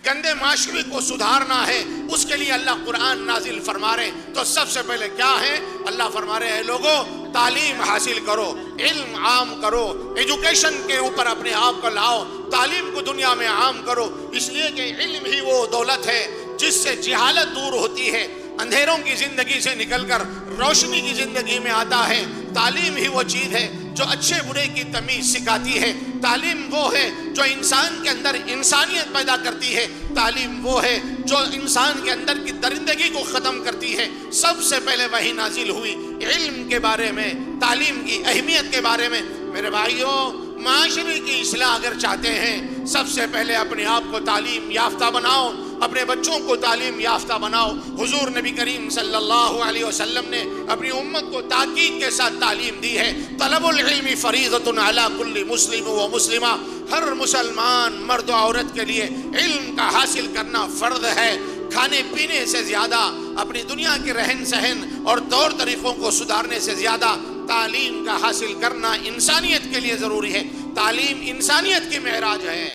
گندے معاشرے کو سدھارنا ہے، اس کے لیے اللہ قرآن نازل فرما رہے ہیں۔ تو سب سے پہلے کیا ہے؟ اللہ فرما رہے ہیں لوگوں تعلیم حاصل کرو، علم عام کرو، ایجوکیشن کے اوپر اپنے آپ کو لاؤ، تعلیم کو دنیا میں عام کرو، اس لیے کہ علم ہی وہ دولت ہے جس سے جہالت دور ہوتی ہے، اندھیروں کی زندگی سے نکل کر روشنی کی زندگی میں آتا ہے۔ تعلیم ہی وہ چیز ہے جو اچھے برے کی تمیز سکھاتی ہے، تعلیم وہ ہے جو انسان کے اندر انسانیت پیدا کرتی ہے، تعلیم وہ ہے جو انسان کے اندر کی درندگی کو ختم کرتی ہے۔ سب سے پہلے وحی نازل ہوئی علم کے بارے میں، تعلیم کی اہمیت کے بارے میں۔ میرے بھائیوں، معاشرے کی اصلاح اگر چاہتے ہیں، سب سے پہلے اپنے آپ کو تعلیم یافتہ بناؤ، اپنے بچوں کو تعلیم یافتہ بناؤ۔ حضور نبی کریم صلی اللہ علیہ وسلم نے اپنی امت کو تاکید کے ساتھ تعلیم دی ہے۔ طلب العلم فریضۃ علی کل مسلم و مسلمہ، ہر مسلمان مرد و عورت کے لیے علم کا حاصل کرنا فرض ہے۔ کھانے پینے سے زیادہ، اپنی دنیا کے رہن سہن اور طور طریقوں کو سدھارنے سے زیادہ تعلیم کا حاصل کرنا انسانیت کے لیے ضروری ہے۔ تعلیم انسانیت کی معراج ہے۔